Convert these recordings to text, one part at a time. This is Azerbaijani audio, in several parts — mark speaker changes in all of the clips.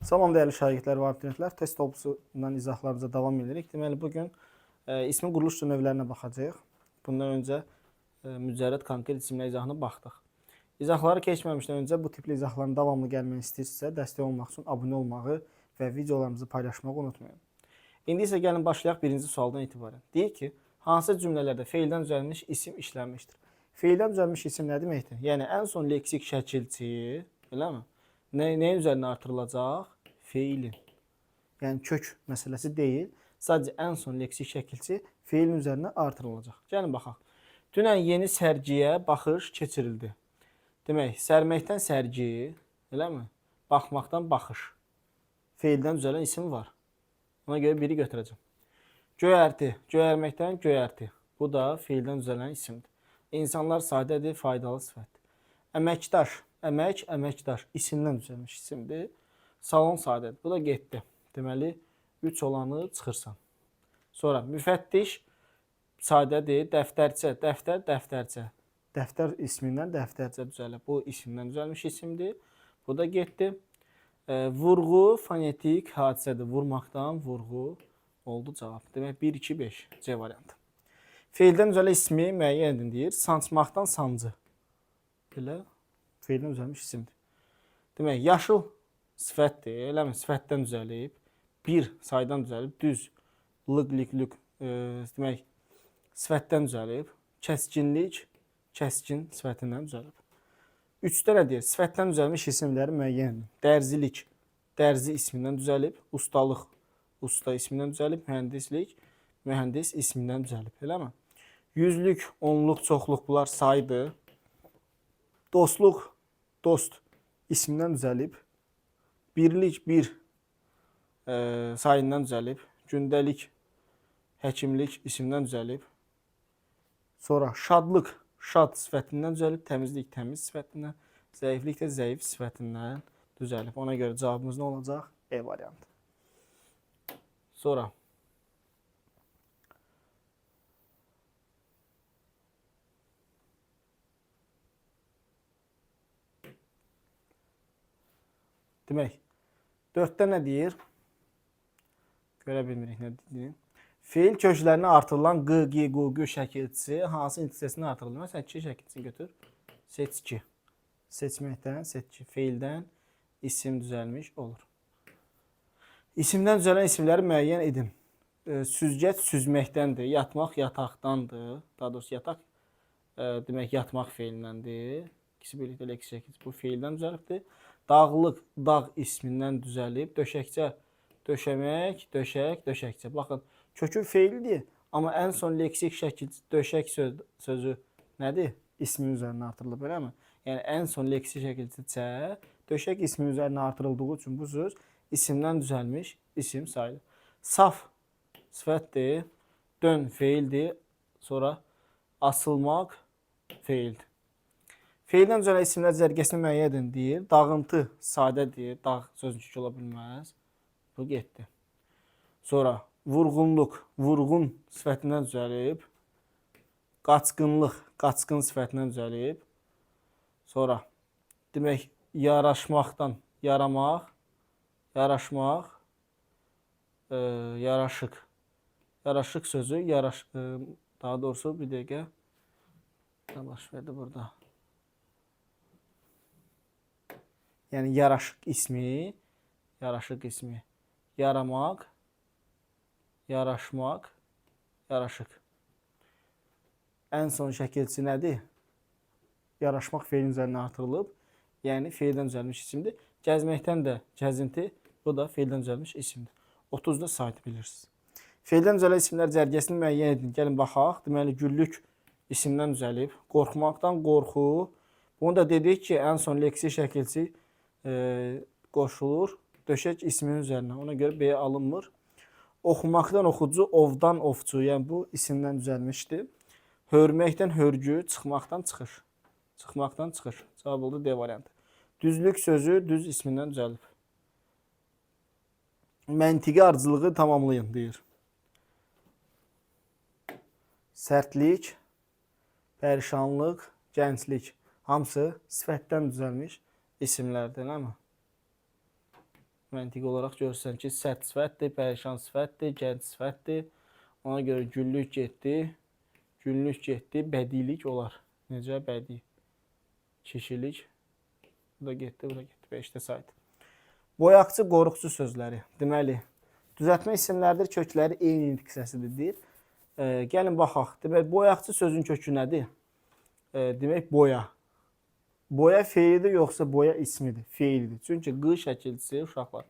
Speaker 1: Salam dəyərli şagirdlər və abituriyentlər, test toplusundan izahlarımıza davam edirik. Deməli, bugün ismin quruluş növlərinə baxacağıq. Bundan öncə mücərrəd konkret isimlə izahına baxdıq. İzahları keçməmişdən öncə bu tipli izahların davamlı gəlməni istəyirsinizsə, dəstək olmaq üçün abunə olmağı və videolarımızı paylaşmağı unutmayın. İndi isə gəlin başlayaq birinci sualdan etibarən. Deyir ki, hansı cümlələrdə feildən düzəlmiş isim işlənmişdir? Feildən düzəlmiş isim nə deməkdir? Yəni, ən son leksik şəkilçi, eləmi? Nəyin üzərinə artırılacaq? Feilin. Yəni kök məsələsi deyil. Sadəcə ən son leksik şəkilçi feilin üzərinə artırılacaq. Gəlin baxaq. Dünən yeni sərgiyə baxış keçirildi. Demək, sərməkdən sərgi, eləmi? Baxmaqdan baxış. Feildən düzələn isim var. Ona görə biri götürəcəm. Göyərti, göyərməkdən göyərti. Bu da feildən düzələn isimdir. İnsanlar sadədir, faydalı sifətdir. Əməkdaş, əmək, əməkdaş isimdən düzəlmiş isimdir. Salon sadədir. Bu da getdi. Deməli, 3 olanı çıxırsan. Sonra müfəttiş sadədir. Dəftərçə, dəftər, dəftərçə. Dəftər ismindən dəftərçə düzəlir. Bu isimdən düzəlmiş isimdir. Bu da getdi. Vurğu fonetik hadisədir. Vurmaqdan vurğu oldu cavab. Demək 1, 2, 5 C variantı. Feildən düzələn ismi müəyyən edin deyir. Sancmaqdan sancı. Belə feildən düzəlmiş isimdir. Demək, yaşıl sifətdir. Eləmi? Sifətdən düzəlib. 1 saydan düzəlib. Düz. Lıq, lik, lük. Demək, sifətdən düzəlib. Kəskinlik, kəskin sifətindən düzəlib. 3-də nə deyir? Sifətdən düzəlmiş isimləri müəyyən edin. Dərzilik, dərzi ismindən düzəlib. Ustalıq, usta ismindən düzəlib. Mühəndislik, mühəndis ismindən düzəlib. Eləmi? Yüzlük, onluq, çoxluq bunlar saydır. Dostluq, dost ismindən düzəlib. Birlik, bir sayından düzəlib. Gündəlik, həkimlik isimdən düzəlib. Sonra şadlıq, şad sifətindən düzəlib. Təmizlik, təmiz sifətindən. Zəiflik də zəif sifətindən düzəlib. Ona görə cavabımız nə olacaq? E variantı. Sonra demək, 4-də nə deyir? Görə bilmirik nə deyir. Feil köklərinə artırılan q, g, qu, gü şəkilçisi hansı intisəsini artırılır? Məsələn, 2 şəkilçisini götür. Seç 2. Seçməkdən, seç 2. Feildən isim düzəlmiş olur. İsimdən düzələn isimləri müəyyən edin. Süzgəc süzməkdəndir. Yatmaq yataqdandır. Daha doğrusu yataq demək yatmaq feilindəndir. İkisi birlikdə leksik şəkilçisi bu feildən düzəlibdir. Dağlıq, dağ ismindən düzəlib. Döşəkçə, döşəmək, döşək, döşəkçə. Baxın, kökü feildir, amma ən son leksik şəkilçi döşək sözü nədir? İsmin üzərinə artırılıb, eləmi? Yəni, ən son leksik şəkilçi çə, döşək ismin üzərinə artırıldığı üçün bu söz isimdən düzəlmiş isim sayılır. Saf sifətdir, dön feildir, sonra asılmaq feildir. Feildən düzələn isimlər cərgəsini müəyyən edin deyir. Dağıntı sadədir, dağ sözcük ola bilməz. Bu getdi. Sonra vurğunluq, vurğun sifətindən düzəlib. Qaçqınlıq, qaçqın sifətindən düzəlib. Sonra demək, yaraşmaqdan yaramaq, yaraşmaq, yaraşıq. Yaraşıq sözü, daha doğrusu bir dəqiqə baş verdi burada. Yəni, yaraşıq ismi, yaramaq, yaraşmaq, yaraşıq. Ən son şəkilçisi nədir? Yaraşmaq feilin üzərinə artırılıb, yəni feildən düzəlmiş isimdir. Gəzməkdən də gəzinti, bu da feildən düzəlmiş isimdir. 30-da saytı bilirsiniz. Feildən düzələn isimlər cərgəsini müəyyən edin. Gəlin, baxaq. Deməli, güllük isimdən düzəlib. Qorxmaqdan qorxu. Bunu da dedik ki, ən son leksik şəkilçi qoşulur döşək isminin üzərinə. Ona görə B alınmır. Oxumaqdan oxucu, ovdan ovçu. Yəni bu isimdən düzəlmişdir. Hörməkdən hörgü, çıxmaqdan çıxış. Çıxmaqdan çıxış. Cavab oldu D variantı. Düzlük sözü düz ismindən düzəlib. Məntiqi ardıcılığı tamamlayın deyir. Sərtlik, pərişanlıq, gənclik. Hamısı sifətdən düzəlmiş isimlərdir, eləmi? Məntiqi olaraq görürsən ki, sərt sifətdir, pərişan sifətdir, gənc sifətdir. Ona görə günlük getdi, bədilik olar. Necə? Bədii. Kişilik. Bu da getdi, bu da getdi. 5-də saydı. Boyaqçı, qoruqçu sözləri. Deməli, düzəltmə isimlərdir, kökləri eyni diksiyasıdır deyir. Gəlin baxaq. Demək, boyaqçı sözün kökü nədir? Demək, boya. Boya feilidir, yoxsa boya ismidir? Feilidir. Çünki q şəkilçisi uşaqlar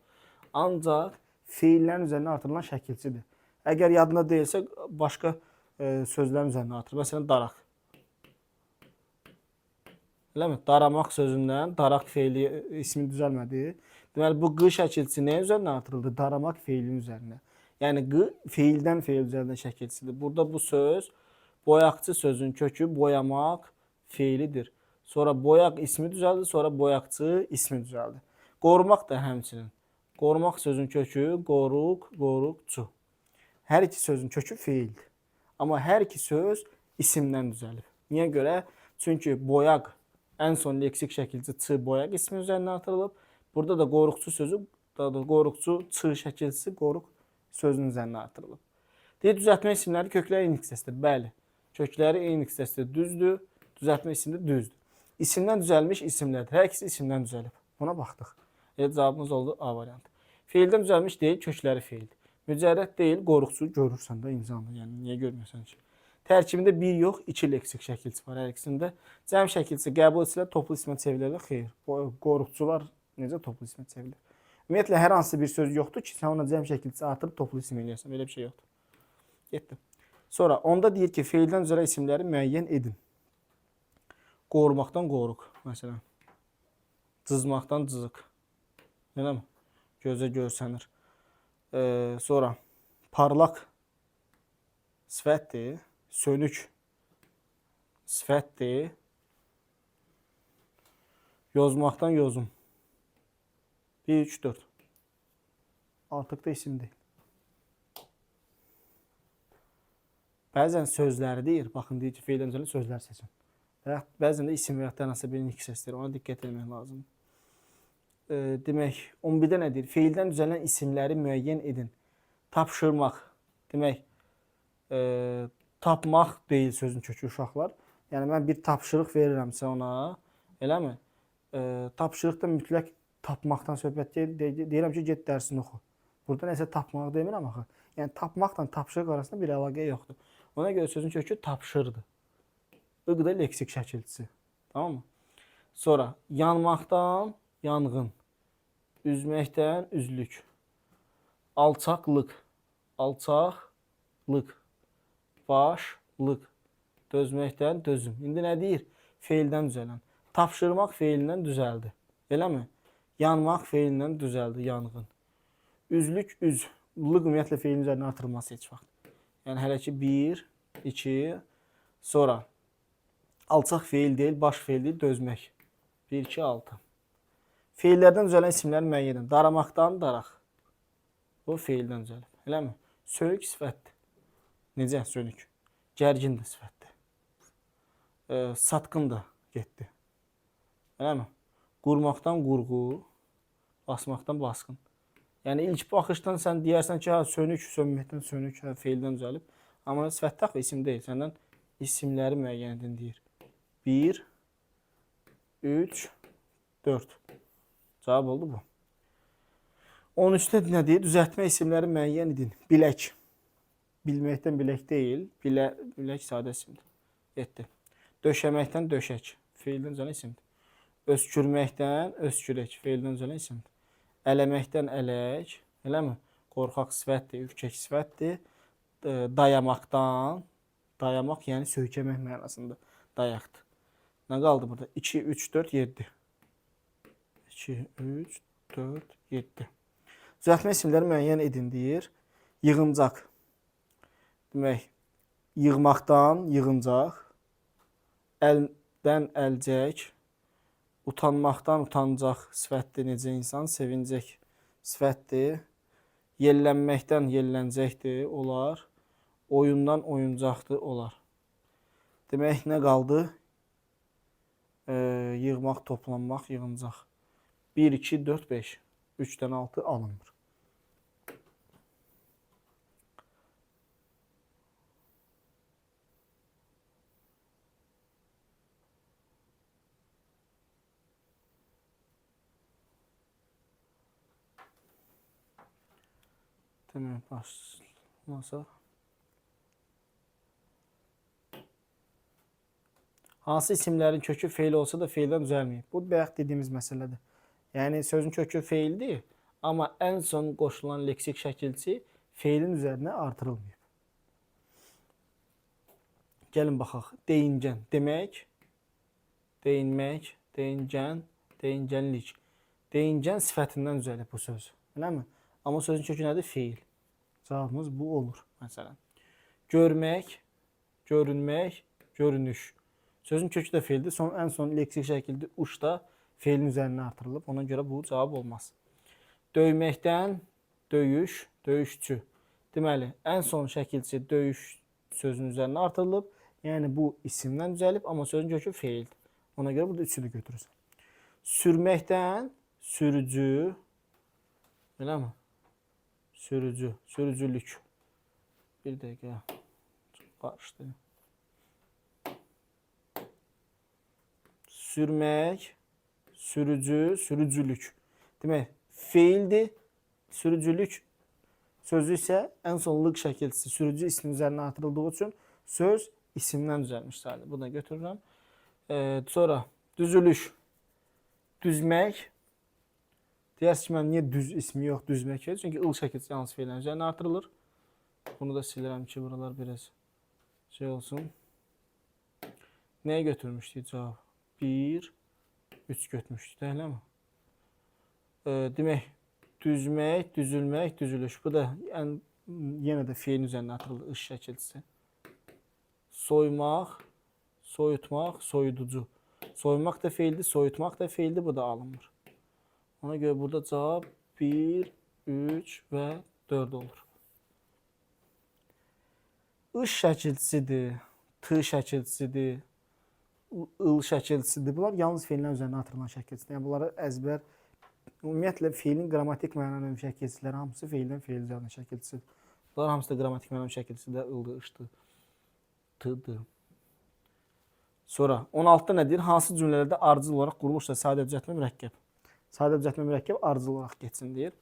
Speaker 1: ancaq feillərin üzərinə artırılan şəkilçidir. Əgər yadında deyilsə, başqa sözlərin üzərinə artır. Məsələn, daraq. Eləmi? Daramaq sözündən daraq feili ismi düzəlmədi. Deməli, bu q şəkilçisi nəyə üzərinə artırıldı? Daramaq feilinin üzərinə. Yəni, q feildən feil üzərinə şəkilçisidir. Burada bu söz, boyaqçı sözün kökü boyamaq feilidir. Sonra boyaq ismi düzəldi, sonra boyaqçı ismi düzəldi. Qorumaq da həmçinin. Qorumaq sözün kökü qoruq, qoruqçu. Hər iki sözün kökü feildir. Amma hər iki söz isimdən düzəlib. Niyə görə? Çünki boyaq ən son leksik şəkilçi ç boyaq ismi üzərinə artırılıb. Burada da qoruqçu sözü, qoruqçu ç şəkilçisi qoruq sözünün üzərinə artırılıb. Deyir, düzəltmə isimləri kökləri eyni hissəsidir. Bəli, kökləri eyni hissəsidir. Düzdür. Düzəltmə isimdir. Düzdür. İsimdən düzəlmiş isimlərdir. Hər ikisi isimdən düzəlib. Buna baxdıq. Cavabımız oldu A variantı. Feildən düzəlmiş deyil, kökləri feildir. Mücərrəd deyil, qoruqçu görürsən də imzanı. Yəni, niyə görmürsən ki? Tərkibində bir yox, iki leksik şəkilçi var hər ikisində. Cəm şəkilçisi qəbul etsə toplu ismə çevrilir. Xeyr. Qoruqçular necə toplu ismə çevrilir? Ümumiyyətlə, hər hansı bir söz yoxdur ki, sən ona cəm şəkilçisi artırıb toplu isim eləyəsən. Belə bir şey yoxdur. Getdim. Sonra, onda deyir ki, feildən düzələn isimləri müəyyən edin. Qorumaqdan qoruq, məsələn. Cızmaqdan cızıq. Eləmi? Gözə görsənir. Sonra, parlaq sifətdir, sönük sifətdir. Yozmaqdan yozum. 1, 3, 4. Artıq da isim deyil. Bəzən sözləri deyir, baxın deyir ki, feildən düzələn sözlər seçin. Bəzən də isim və yaxud da hansı bir iki səsdir. Ona diqqət etmək lazımdır. Demək, 11-də nə deyir? Feildən düzələn isimləri müəyyən edin. Tapşırmaq. Demək, tapmaq deyil sözün kökü uşaqlar. Yəni, mən bir tapşırıq verirəmsə ona, eləmi? Tapşırıqda mütləq tapmaqdan söhbət deyirəm ki, get dərsini oxu. Burada nəsə tapmaq demirəm axı. Yəni, tapmaqla tapşırıq arasında bir əlaqə yoxdur. Ona görə sözün kökü tapşırdı. I da leksik şəkilçisi. Tamam mı? Sonra, yanmaqdan yanğın. Üzməkdən üzlük. Alçaqlıq. Alçaqlıq. Başlıq. Dözməkdən dözüm. İndi nə deyir? Feildən düzələn. Tapşırmaq feilindən düzəldi. Eləmi? Yanmaq feilindən düzəldi. Yanğın. Üzlük, üz. Lıq ümumiyyətlə feilin üzərinə artırılması heç vaxt. Yəni, hələ ki 1, 2, sonra alçaq feil deyil, baş feil deyil, dözmək. 1, 2, 6. Feillərdən düzələn isimləri müəyyən edin. Daramaqdan daraq. Bu feildən düzəlib. Eləmi? Sönük sifətdir. Necə sönük? Gərgin də sifətdir. Satqın da getdi. Eləmi? Qurmaqdan qurğu, basmaqdan basqın. Yəni, ilk baxışdan sən deyərsən ki, sönük, sönməkdən sönük, feildən düzəlib. Amma sifətdə axı isim deyil. Səndən isimləri müəyyən edin deyir. 1, 3, 4. Cavab oldu bu. 13-də nə deyir? Düzəltmə isimləri müəyyən edin. Bilək. Bilməkdən bilək deyil. Bilək sadə isimdir. 7. Döşəməkdən döşək. Feildən düzələn isimdir. Öskürməkdən öskürək. Feildən düzələn isimdir. Ələməkdən ələk. Eləmi? Qorxaq sifətdir, ürkək sifətdir. Dayamaqdan. Dayamaq yəni söykəmək mənasında. Dayaqdır. Nə qaldı burada? 2, 3, 4, 7. 2, 3, 4, 7. Düzəltmə isimləri müəyyən edin deyir. Yığıncaq. Demək, yığmaqdan yığıncaq. Əldən əlcək. Utanmaqdan utancaq sifətdir. Necə insan? Sevincək sifətdir. Yellənməkdən yelləncəkdir. Olar. Oyundan oyuncaqdır. Olar. Demək, nə qaldı? Yığmaq, toplanmaq, yığıncaq. 1, 2, 4, 5. 3'dən 6 alınmır. Demək, başlasaq. Hansı isimlərin kökü feil olsa da feildən düzəlməyib? Bu bayaq dediyimiz məsələdir. Yəni sözün kökü feildir, amma ən son qoşulan leksik şəkilçi feilin üzərinə artırılmayıb. Gəlin baxaq. Deyincən demək, deyinmək, deyincən, deyincənlik. Deyincən sifətindən düzəlib bu söz. Eləmi? Amma sözün kökü nədir? Feil. Cavabımız bu olur. Məsələn, görmək, görünmək, görünüş. Sözün kökü də feildir. Ən son leksik şəkildə uç da feilin üzərinə artırılıb. Ona görə bu cavab olmaz. Döyməkdən döyüş, döyüşçü. Deməli, ən son şəkilçi döyüş sözünün üzərinə artırılıb. Yəni bu isimdən düzəlib, amma sözün kökü feildir. Ona görə burada üçü də götürürsən. Sürməkdən sürücü, eləmi? Sürücü, sürücülük. Bir dəqiqə qarışdı. Sürmək, sürücü, sürücülük. Demək, feildir, sürücülük sözü isə ən sonluq şəkilçisi sürücü ismin üzərinə artırıldığı üçün söz isimdən düzəlmiş sayılır. Bunu da götürürəm. Sonra düzülüş, düzmək. Deyərsiniz ki, mən niyə düz ismi yox, düzmək yox? Çünki ıl şəkilçisi hansı feillərin üzərinə artırılır. Bunu da silirəm ki, buralar biraz şey olsun. Nəyə götürmüşdük cavab? 1, 3 götürmüşdük, eləmi? Demək, düzmək, düzülmək, düzülüş. Bu da yenə də feilin üzərinə atılır, iş şəkilçisi. Soymaq, soyutmaq, soyuducu. Soymaq da feildir, soyutmaq da feildir, bu da alınmır. Ona görə burada cavab 1, 3 və 4 olur. Iş şəkilçisidir, t şəkilçisidir, ıl şəkilçisidir. Bunlar yalnız feilin üzərinə atırılan şəkilçisidir. Yəni bunları əzbər, ümumiyyətlə feilin qrammatik mənanın şəkilçiləri hamısı feildən feil üzərinə şəkilçisidir. Bunlar hamısı da qrammatik mənanın şəkilçisidir, ıldır, ışdır, t'dır. Sonra 16-da nə deyir? Hansı cümlələrdə ardıcıl olaraq quruluşla sadə düzəltmə mürəkkəb? Sadə düzəltmə mürəkkəb ardıcıl olaraq geçsin deyir.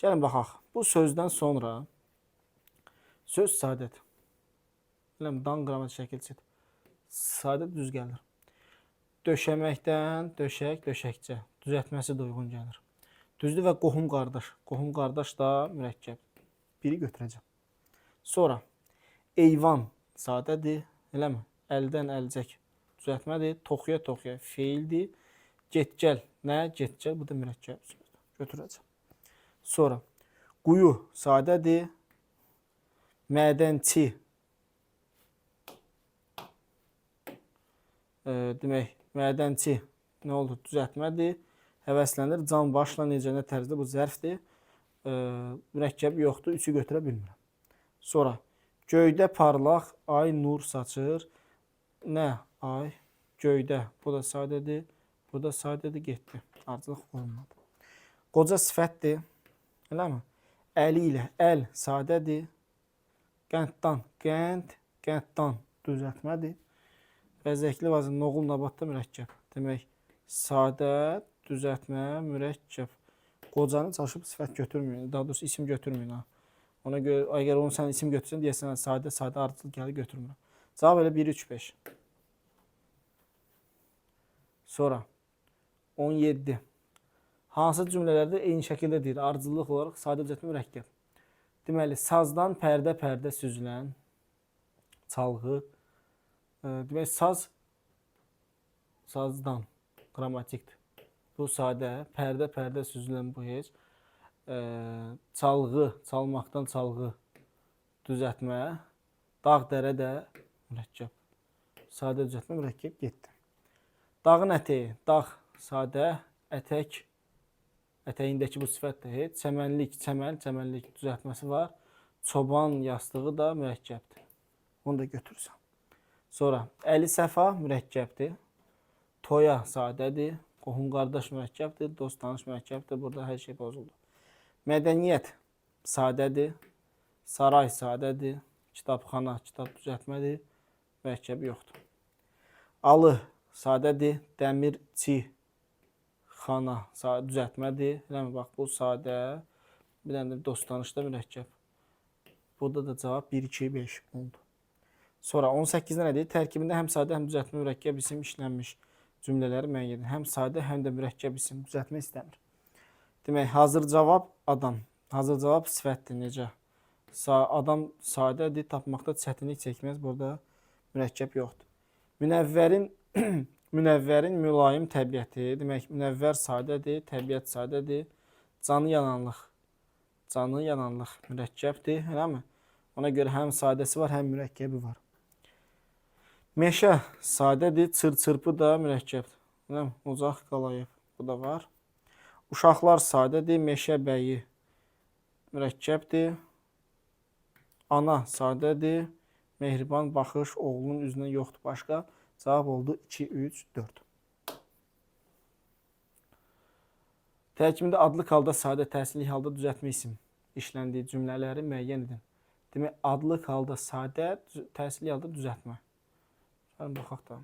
Speaker 1: Gəlin baxaq. Bu sözdən sonra söz sadədir. Biləm, dan qrammatik şəkilçidir. Sadə düz gəlir. Döşəməkdən döşək, döşəkcə. Düzəltməsi də uyğun gəlir. Düzdür və qohum qardaş. Qohum qardaş da mürəkkəb. Biri götürəcəm. Sonra eyvan sadədir. Eləmi? Əldən əlcək. Düzəltmədir. Toxuya toxuya feildir. Getgəl. Nə? Getgəl. Bu da mürəkkəb sözdür. Götürəcəm. Sonra quyu sadədir. Mədənçi. Demək, mədənçi nə oldu? Düzəltmədir. Həvəslənir. Can başla necə nə tərzdə bu zərfdir. Mürəkkəb yoxdur. 3-ü götürə bilmirəm. Sonra göydə parlaq ay nur saçır. Nə? Ay. Göydə. Bu da sadədir. Bu da sadədir. Getdi. Ardıcılıq olmadı. Qoca sifətdir. Eləmi? Əli ilə. Əl sadədir. Qənddan. Qənd. Qənddan. Düzəltmədir. Bəzəkli vazın noğul nabatda mürəkkəb. Demək, sadə, düzəltmə, mürəkkəb. Qocanı çalışıb sifət götürməyin. Daha doğrusu isim götürməyin. Ona görə, əgər onu sən isim götürsən, deyəsən, sadə, sadə ardıcıl gəlir, götürmürəm. Cavab elə 1, 3, 5. Sonra 17. Hansı cümlələrdə eyni şəkildə deyir? Ardıcıllıq olaraq sadə düzəltmə mürəkkəb. Deməli, sazdan pərdə-pərdə süzülən çalğı. Demək, sazdan qrammatikdir. Bu sadə, pərdə-pərdə süzülən bu heç. Çalğı, çalmaqdan çalğı düzəltmə. Dağ-dərə də mürəkkəb. Sadə düzəltmə mürəkkəb getdi. Dağın ətəyi, dağ sadə, ətək, ətəyindəki bu sifət də heç. Çəmənlik, çəmən, çəmənlik düzəltməsi var. Çoban yastığı da mürəkkəbdir. Onu da götürürsən. Sonra əli səfa mürəkkəbdir. Toya sadədir. qohum qardaş mürəkkəbdir, dost tanış mürəkkəbdir. Burada hər şey pozuldu. Mədəniyyət sadədir. Saray sadədir. Kitabxana, kitab düzəltmədir. Mürəkkəbi yoxdur. Alı sadədir. Dəmirçi xana düzəltmədir. Eləmi? Bax, bu sadə. Bir dənə də dost tanışda mürəkkəb. Burada da cavab 1, 2, 5 oldu. Sonra 18-də nə deyir? Tərkibində həm sadə, həm düzəltmə mürəkkəb isim işlənmiş cümlələri müəyyən edin. Həm sadə, həm də mürəkkəb isim düzəltmə istəmir. Demək, hazır cavab adam. Hazır cavab sifətdir. Necə? Adam sadədir, tapmaqda çətinlik çəkməz. Burada mürəkkəb yoxdur. Münəvvərin mülayim təbiəti. Demək, münəvvər sadədir, təbiət sadədir. Canı yananlıq mürəkkəbdir. Eləmi? Ona görə həm sadəsi var, həm mürəkkəbi var. Meşə sadədir, çırpı da mürəkkəbdir. Ocaq Qalayev, bu da var. Uşaqlar sadədir, Meşə bəyi mürəkkəbdir. Ana sadədir, mehriban baxış oğlunun üzünə yoxdur başqa. Cavab oldu 2, 3, 4. Tərkibində adlı halda sadə, təsirli halda düzəltmə isim işləndiyi cümlələri müəyyən edin. Demək, adlı halda sadə, təsirli halda düzəltmə. Baxaq da.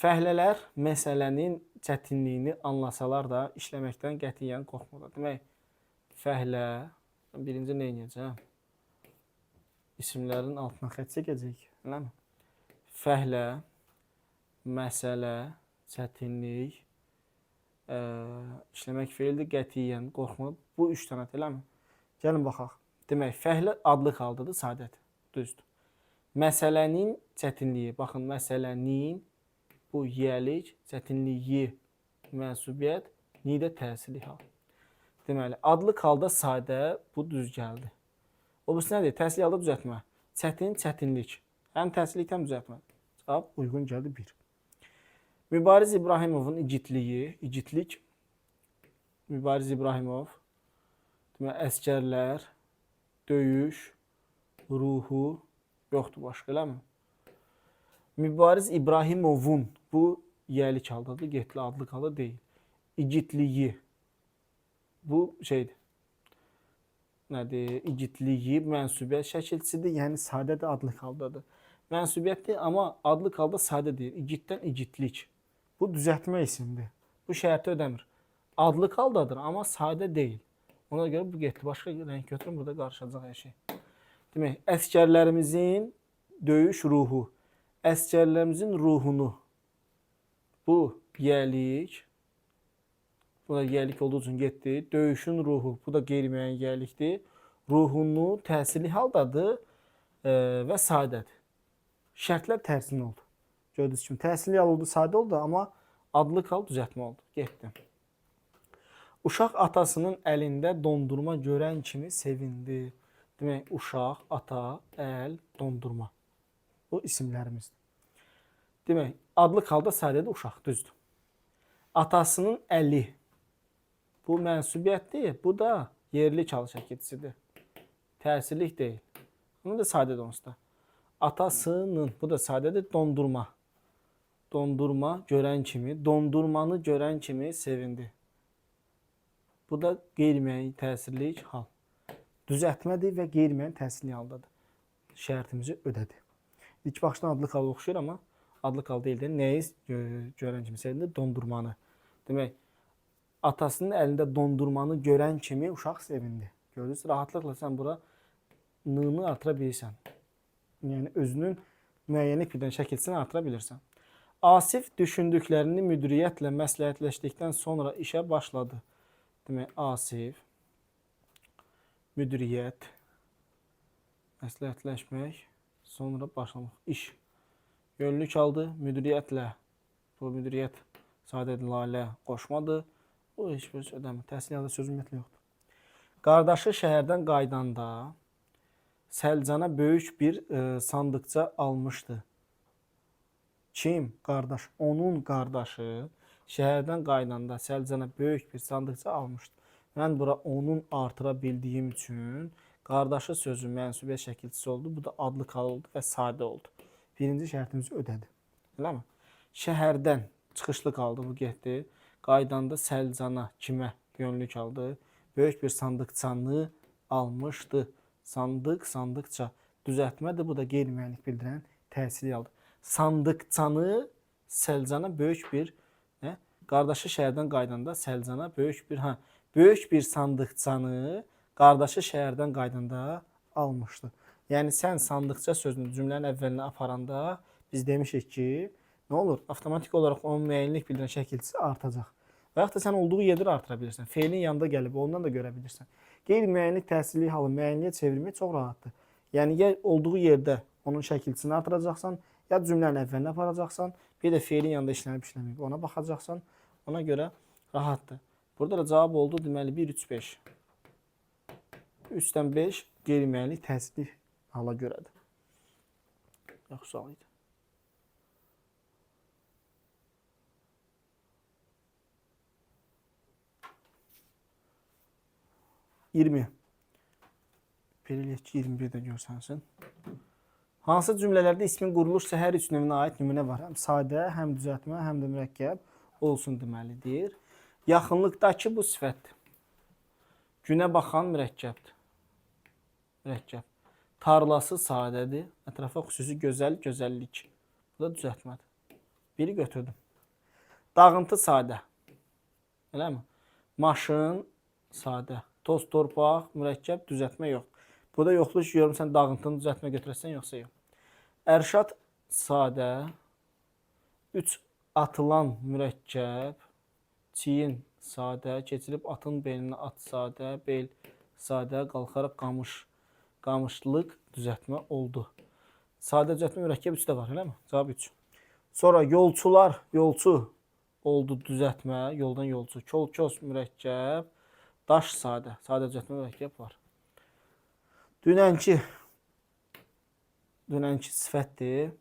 Speaker 1: Fəhlələr məsələnin çətinliyini anlasalar da işləməkdən qətiyyən qorxmurlar. Demək, fəhlə, birinci nə edəcəm? İsimlərin altına xətt çəkəcək. Fəhlə, məsələ, çətinlik, işləmək feildir, qətiyyən qorxmur. Bu 3 dənə eləmi? Gəlin baxaq. Demək, fəhlə adlı haldadır, sadədir. Düzdür. Məsələnin çətinliyi, baxın, məsələnin, bu yiyəlik, çətinliyi, mənsubiyyət, nidə təsirli hal. Deməli, adlı halda sadə, bu düz gəldi. O birisi nədir? Təsirli halda düzəltmə. Çətinlik. Həm təsirlik, həm düzəltmə. Cavab uyğun gəldi 1. Mübariz İbrahimovun igidlik, Mübariz İbrahimov, deməli, əskərlər, döyüş, ruhu, yoxdur başqa, eləmi? Mübariz İbrahimovun, bu yiyəlik haldadır, getli adlı halda deyil. İgidliyi, bu şeydir. Nədir? İgidliyi, mənsubiyyət şəkilçisidir, yəni sadədir, adlı haldadır. Mənsubiyyətdir, amma adlı halda sadə deyil. İgiddən igidlik. Bu düzəltmə isimdir. Bu şərti ödəmir. Adlı haldadır, amma sadə deyil. Ona görə bu getdi. Başqa rəng götürün, burada qarışacaq hər şey. Demək, əskərlərimizin döyüş ruhu, əskərlərimizin ruhunu, bu yiyəlik, bu da yiyəlik olduğu üçün getdi, döyüşün ruhu, bu da qeyri-müəyyən yiyəlikdir, ruhunu təsirli haldadır və sadədir. Şərtlər tərsinə oldu. Gördüyünüz kimi, təsirli hal oldu, sadə oldu, amma adlı hal düzəltmə oldu, getdi. Uşaq atasının əlində dondurma görən kimi sevindi. Demək, uşaq, ata, əl, dondurma. Bu isimlərimizdir. Demək, adlı halda sadədir, uşaq, düzdür. Atasının əli. Bu mənsubiyyətdir, bu da yerli çalı şəkilçisidir. Təsirlik deyil. Bunu da sadədir onsuz da. Atasının, bu da sadədir, dondurma. Dondurma görən kimi, dondurmanı görən kimi sevindi. Bu da qeyri-müəyyən təsirlik hal. Düzəltmədir və qeyri-müəyyən təsirli haldadır. Şərtimizi ödədi. İlk başdan adlı hal oxşuyur, amma adlı hal deyil də nəyi görən kimi sevindi? Dondurmanı. Demək, atasının əlində dondurmanı görən kimi uşaq sevindi. Görürsünüz, rahatlıqla sən bura n-nı artıra bilirsən. Yəni, özünün müəyyənlik birdən şəkilçisini artıra bilirsən. Asif düşündüklərini müdiriyyətlə məsləhətləşdikdən sonra işə başladı. Demək, Asif, müdiriyyət, məsləhətləşmək, sonra başlamaq, iş. Yönlük aldı, müdiriyyətlə, bu müdiriyyət sadədir, lalə qoşmadır. Bu heç bir ödəmir, təhsil halda sözü ümumiyyətlə yoxdur. Qardaşı şəhərdən qaydanda Səlcana böyük bir sandıqca almışdı. Kim? Qardaş. Onun qardaşı şəhərdən qaydanda Səlcana böyük bir sandıqca almışdı. Mən bura onun artıra bildiyim üçün qardaşı sözü mənsubiyyət şəkilçisi oldu. Bu da adlı hal oldu və sadə oldu. Birinci şərtimizi ödədi. Eləmi? Şəhərdən Çıxışlı qaldı, bu getdi. Qaydanda Səlcana kimə yönlük aldı? Böyük bir sandıqçanı almışdı. Sandıqça düzəltmədir, bu da qeyri-müəyyənlik bildirən təsiri aldı. Sandıqçanı Səlcana böyük bir qardaşı şəhərdən qaydanda Səlcana böyük bir sandıqçanı qardaşı şəhərdən qaydanda almışdı. Yəni sən sandıqça sözünü cümlənin əvvəlinə aparanda biz demişik ki, nə olur? Avtomatik olaraq onun müəyyənlik bildirən şəkilçisi artacaq. Və yaxud da sən olduğu yerdə artıra bilirsən. Feilin yanında gəlib ondan da görə bilirsən. Qeyri-müəyyənlik təsirli halı müəyyənliyə çevirmək çox rahatdır. Yəni ya olduğu yerdə onun şəkilçisini artıracaqsan, ya cümlənin əvvəlinə aparacaqsan, bir də feilin yanında işlənib ona baxacaqsan. Ona görə rahatdır. Burada da cavab oldu deməli 1, 3, 5. 3-dən 5 qeyri-müəyyənlik təsirli hala görədir. Yaxşı sual idi. 20. Belirləyək ki, 21-də görsənsin. Hansı cümlələrdə ismin quruluş hər üç növünə aid nümunə var? Həm sadə, həm düzəltmə, həm də mürəkkəb olsun deməlidir. Yaxınlıqdakı bu sifətdir. Günə baxan mürəkkəbdir. Mürəkkəb. Tarlası sadədir. Ətrafa xüsusi gözəllik. Bu da düzəltmədir. Biri götürdüm. Dağıntı sadə. Eləmi? Maşın sadə. Toz, torpaq, mürəkkəb, düzəltmə yox. Burada yoxluq görürüm, sən dağıntını düzəltmə götürəsən, yoxsa yox. Ərşad sadə. 3 atılan mürəkkəb. Çiyin sadə. Keçirib atın belinə at sadə. Bel sadə. Qalxaraq qamışlıq düzəltmə oldu. Sadə düzəltmə mürəkkəb 3 də var, eləmi? Cavab 3. Sonra yolçular, yolçu oldu düzəltmə. Yoldan yolçu. Kol-kos mürəkkəb. Daş sadə. Sadə düzəltmə mürəkkəb var. Dünənki sifətdir.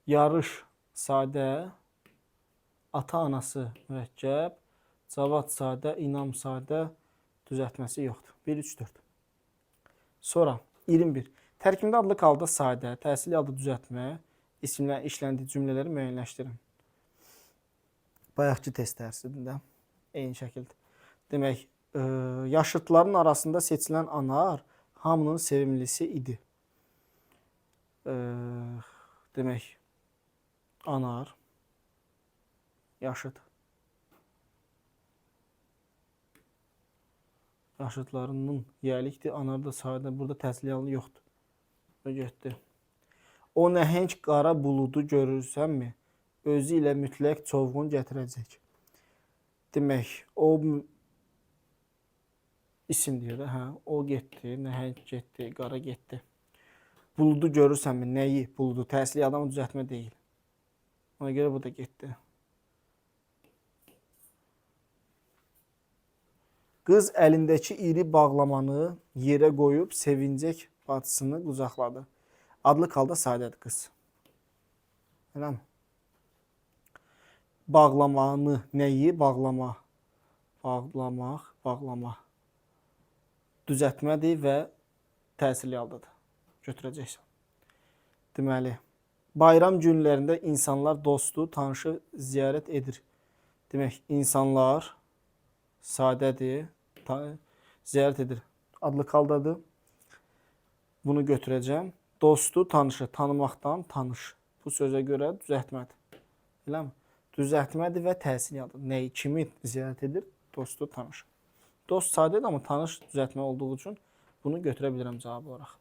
Speaker 1: Yarış sadə. Ata-anası mürəkkəb. Cavad sadə. İnam sadə. Düzəltməsi yoxdur. 1, 3, 4. Sonra 21. Tərkibində adlı qalda sadə. Təsirli halda düzəltmə. İsimlə işləndiyi cümlələri müəyyənləşdirin. Bayaqki test dərsidir də. Eyni şəkildə. Demək, yaşıtların arasında seçilən anar hamının sevimlisi idi. Demək, anar, yaşıt. Yaşıtlarının yiyəlikdir, anar da sadə. Burada təsirli halı yoxdur. Və getdi. O nəhəng qara buludu görürsənmi? Özü ilə mütləq çovğun gətirəcək. Demək, o isim deyir, hə, o getdi, nəhəng getdi, qara getdi. Buludu görürsənmi? Nəyi? Buludu. Təsirli adamı düzəltmə deyil. Ona görə bu da getdi. Qız əlindəki iri bağlamanı yerə qoyub sevincək bacısını qucaqladı. Adlı qalda sadədir qız. Eləmi? Bağlamanı, nəyi? Bağlama. Bağlama. Düzəltmədir və təsirli haldadır. Götürəcəksən. Deməli, bayram günlərində insanlar dostu, tanışı ziyarət edir. Demək, insanlar sadədir, ziyarət edir. Adlı qaldadır. Bunu götürəcəm. Dostu, tanışı, tanımaqdan tanış. Bu sözə görə düzəltmədir. Eləmi? Düzəltmədir və təsirli haldadır. Nəyi, kimi ziyarət edir? Dostu, tanışı. Dost sadədir, amma tanış düzəltmə olduğu üçün bunu götürə bilirəm cavab olaraq.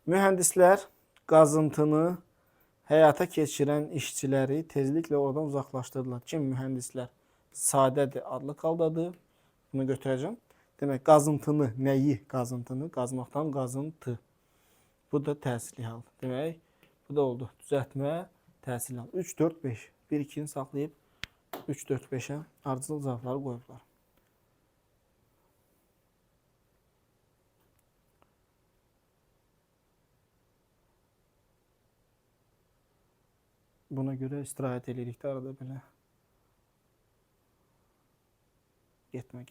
Speaker 1: Mühəndislər qazıntını həyata keçirən işçiləri tezliklə oradan uzaqlaşdırdılar. Kim mühəndislər? Sadədir, adlı qaldadır. Bunu götürəcəm. Demək, qazıntını, nəyi? Qazıntını, qazmaqdan qazıntı. Bu da təsirli hal. Demək, bu da oldu. Düzəltmə, təsirli hal. 3, 4, 5. 1, 2-ni saxlayıb 3, 4, 5-ə ardıcıl cavabları qoyublar. Buna görə istirahət edirik də arada belə. Getmə.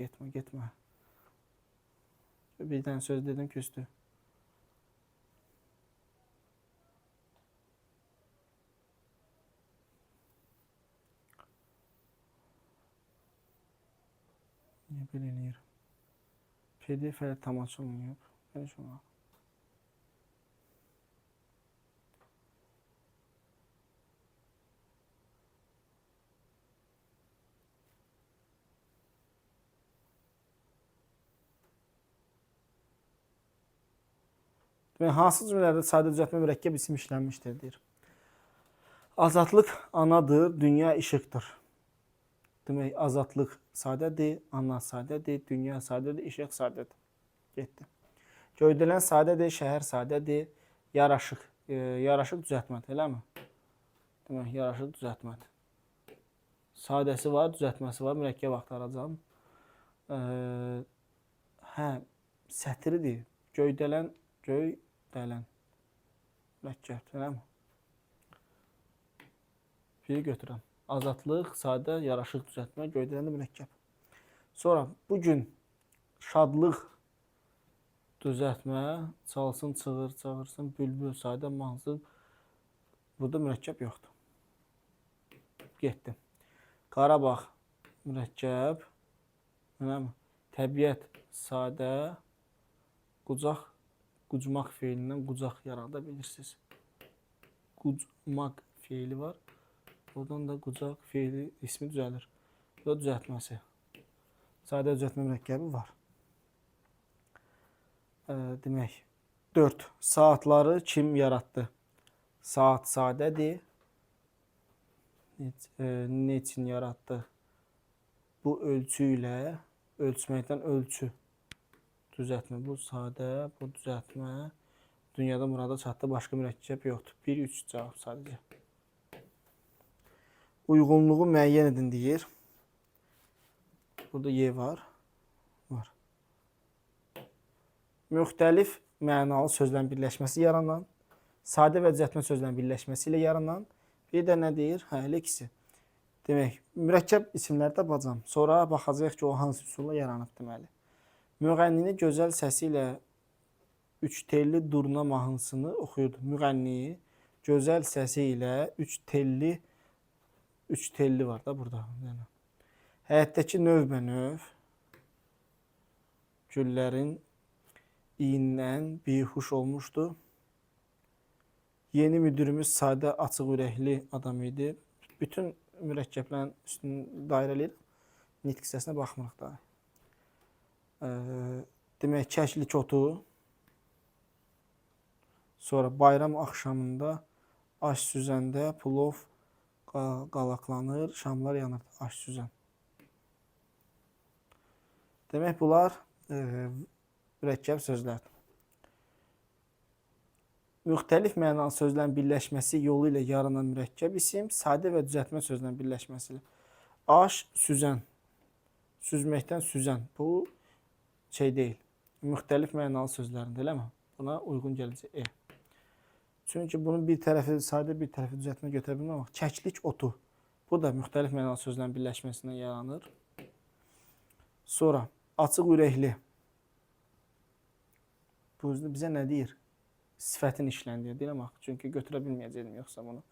Speaker 1: Bir dənə söz dedim, küstü. belə eləyir. PDF hələ tam açılmıyor. Belə şuna. Demək, hansı cümlələrdə sadə düzəltmə mürəkkəb isim işlənmişdir, deyir. Azadlıq anadır, dünya işıqdır. Demək, azadlıq sadədir, ana sadədir, dünya sadədir, işıq sadədir. Getdi. Göydələn sadədir, şəhər sadədir, yaraşıq. Yaraşıq düzəltmədir, eləmi? Demək, yaraşıq düzəltmədir. Sadəsi var, düzəltməsi var, mürəkkəb axtaracağım. Sətridir. Göydələn, göydələn. Mürəkkəbdir, eləmi? Biri götürəm. Azadlıq, sadə, yaraşıq düzəltmə, göydələndə mürəkkəb. Sonra bugün şadlıq düzəltmə, çalsın, çığır, çağırsın, bülbül, sadə, mahnısı. Burada mürəkkəb yoxdur. Getdim. Qarabağ mürəkkəb, təbiət sadə, qucaq, qucmaq feilindən qucaq yarada bilirsiniz. Qucmaq feili var. Oradan da qucaq feili ismi düzəlir. Bu da düzəltməsi. Sadə düzəltmə mürəkkəbi var. Demək, 4. Saatları kim yaratdı? Saat sadədir. Neçin yaratdı? Bu ölçü ilə ölçməkdən ölçü düzəltmə. Bu sadə, bu düzəltmə. Dünyada murada çatdı, başqa mürəkkəb yoxdur. 1-3 cavab sadəcə. Uyğunluğu müəyyən edin deyir. Burada Y var. Var. Müxtəlif mənalı sözlərin birləşməsi yaranan, sadə və düzəltmə sözlərin birləşməsi ilə yaranan, bir də nə deyir? Elə ikisi. Demək, mürəkkəb isimlərdə bacam. Sonra baxacaq ki, o hansı üsulla yaranıb deməli. Müğənnini gözəl səsi ilə üç telli durna mahnısını oxuyurdu. Müğənni gözəl səsi ilə üç telli var da burada. Yəni, həyətdəki növbənöv güllərin iyindən bihuş olmuşdu. Yeni müdürümüz sadə, açıq ürəkli adam idi. Bütün mürəkkəblərin üstünü dairə eləyir. Nitq hissəsinə baxmırıq da. Demək, kəklik otu. Sonra bayram axşamında aş süzəndə plov qalaqlanır, şamlar yanır. Aş süzən. Demək, bunlar mürəkkəb sözlərdir. Müxtəlif mənalı sözlərin birləşməsi yolu ilə yaranan mürəkkəb isim, sadə və düzəltmə sözlərin birləşməsi ilə. Aş, süzən. Süzməkdən süzən. Bu şey deyil. Müxtəlif mənalı sözlərində, eləmi? Buna uyğun gələcək. Çünki bunun bir tərəfi sadə, bir tərəfi düzəltmə götürə bilməm. Kəklik otu. Bu da müxtəlif mənalı sözlərin birləşməsindən yaranır. Sonra açıq ürəkli. Bu bizə nə deyir? Sifətin işləndiyi deyirəm axı. Çünki götürə bilməyəcəyim yoxsa bunu.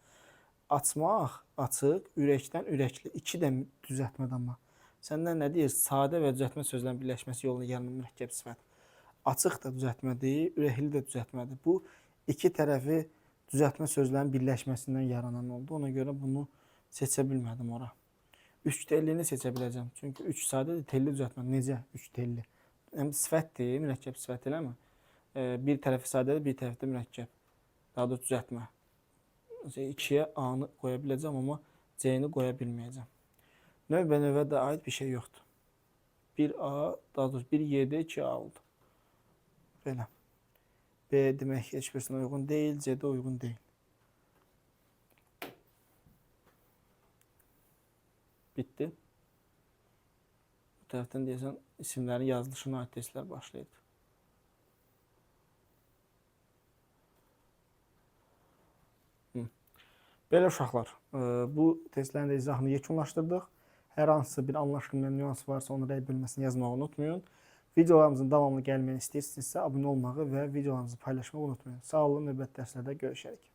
Speaker 1: Açmaq, açıq, ürəkdən ürəkli. İki də düzəltmədən amma. Səndən nə deyir? Sadə və düzəltmə sözlərin birləşməsi yoluna yaranan mürəkkəb sifət. Açıq da düzəltmədir, ürəkli də düzəltmədir. Bu iki tərəfi düzəltmə sözlərin birləşməsindən yaranan oldu. Ona görə bunu seçə bilmədim ora. Üç tellini seçə biləcəm. Çünki üç sadədir, telli düzəltmə. Necə? Üç telli. Həm sifətdir, mürəkkəb sifət eləmi? Bir tərəfi sadədir, bir tərəfdə mürəkkəb. Daha da düzəltmə. 2-yə A-nı qoya biləcəm, amma C-ni qoya bilməyəcəm. Növbə-növə də aid bir şey yoxdur. 1A, daha doğrusu 1Y-də 2A oldu. Belə. B demək heç birisinə uyğun deyil, C-də uyğun deyil. Bitdi. Bu tərəfdən deyəsən isimlərin yazılışına aid testlər başlayıb. Belə uşaqlar, bu testlərin də izahını yekunlaşdırdıq. Hər hansı bir anlaşılmayan nüans varsa onu rəy bölməsini yazmağı unutmayın. Videolarımızın davamlı gəlməyini istəyirsinizsə abunə olmağı və videolarımızı paylaşmağı unutmayın. Sağ olun, növbəti dərslərdə görüşərik.